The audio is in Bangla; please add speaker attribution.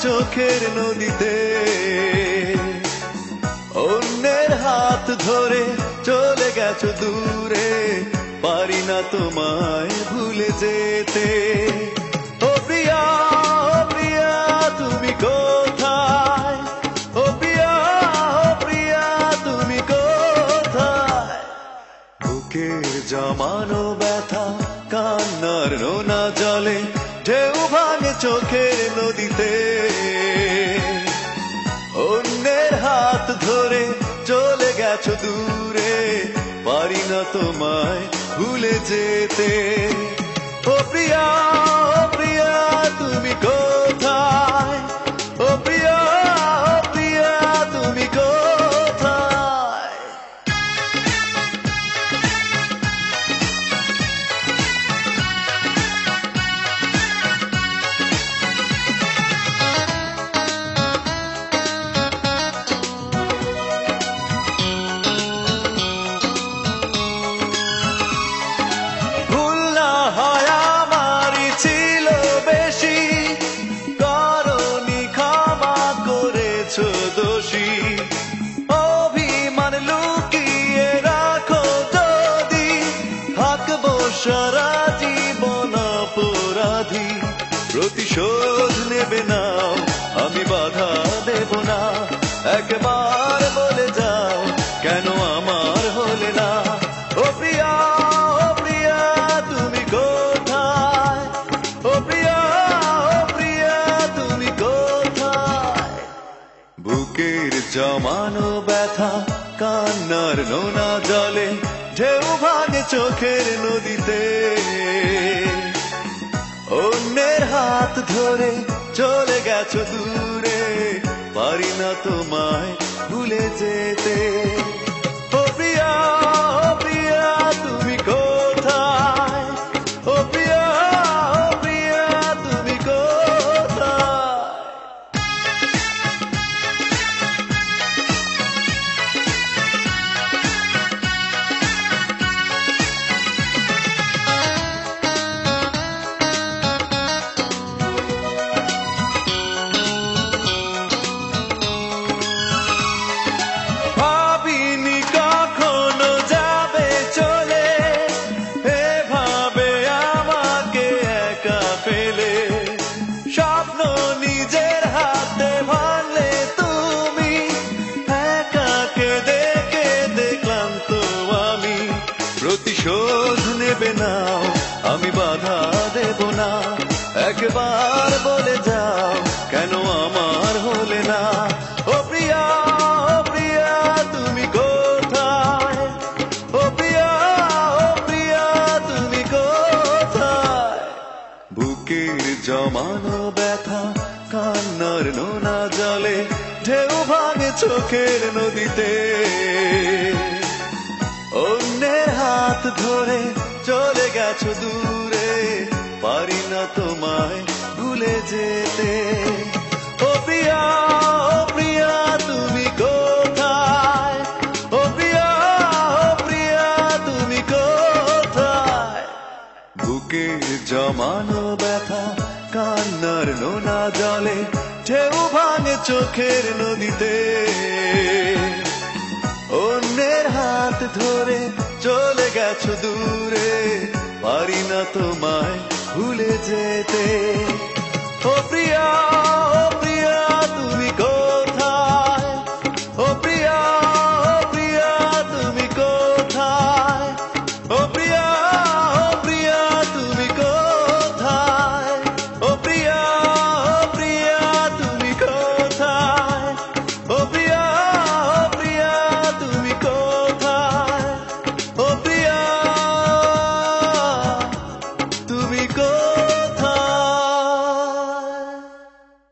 Speaker 1: চোখের নদীতে অন্যের হাত ধরে চলে গেছো দূরে পারি না তোমায় ভুলে যেতে ও প্রিয়া তুমি কোথায় ও প্রিয়া তুমি কোথায় বুকের জমানো ব্যথা কান্নার নোনা জলে ঢেউ ভাঙে চোখের নদীতে অন্যের হাত ধরে চলে গেছো দূরে পারি না তোমায় ভুলে যেতে ও প্রিয়া তুমি কোথায় ও প্রিয়া তুমি কোথায় দোষী অভিমান লুকিয়ে রাখো যদি থাকবো সারা জীবন অপরাধী প্রতিশোধ নেবে না আমি বাধা দেব না একবার বলে যাও কেন আমার হলে না ও প্রিয়া তুমি কোথায় ও প্রিয়া তুমি কোথায় বুকের জমানো ব্যথা কান্নার নোনা জলে ঢেউ ভাঙে চোখের নদীতে অন্যের হাত ধরে চলে গেছো দূরে পারি না তোমায় ভুলে যেতে ও প্রিয়া তুমি কোথায় ও প্রিয়া তুমি কোথায় স্বপ্ন নিজের হাতে ভাঙলে তুমি একাকে দেখে দেখলাম তো আমি প্রতিশোধ নেবে না আমি বাধা দেব না একবার বলে যাও কেন আমার হলে না ও প্রিয়া তুমি কোথায় ও প্রিয়া তুমি কোথায় বুকের জমানো ব্যথা কান্নার নোনা জলে ঢেউ ভাঙে চোখের নদীতে অন্যের হাত ধরে চলে গেছো দূরে পারি না তোমায় ভুলে যেতে ও প্রিয়া তুমি কোথায় ও প্রিয়া তুমি কোথায় বুকের জমানো ব্যথা কান্নার নোনা জলে ঢেউ ভাঙে চোখের নদীতে অন্যের হাত ধরে চলে গেছো দূরে পারি না তোমায় ভুলে যেতে ও প্রিয়া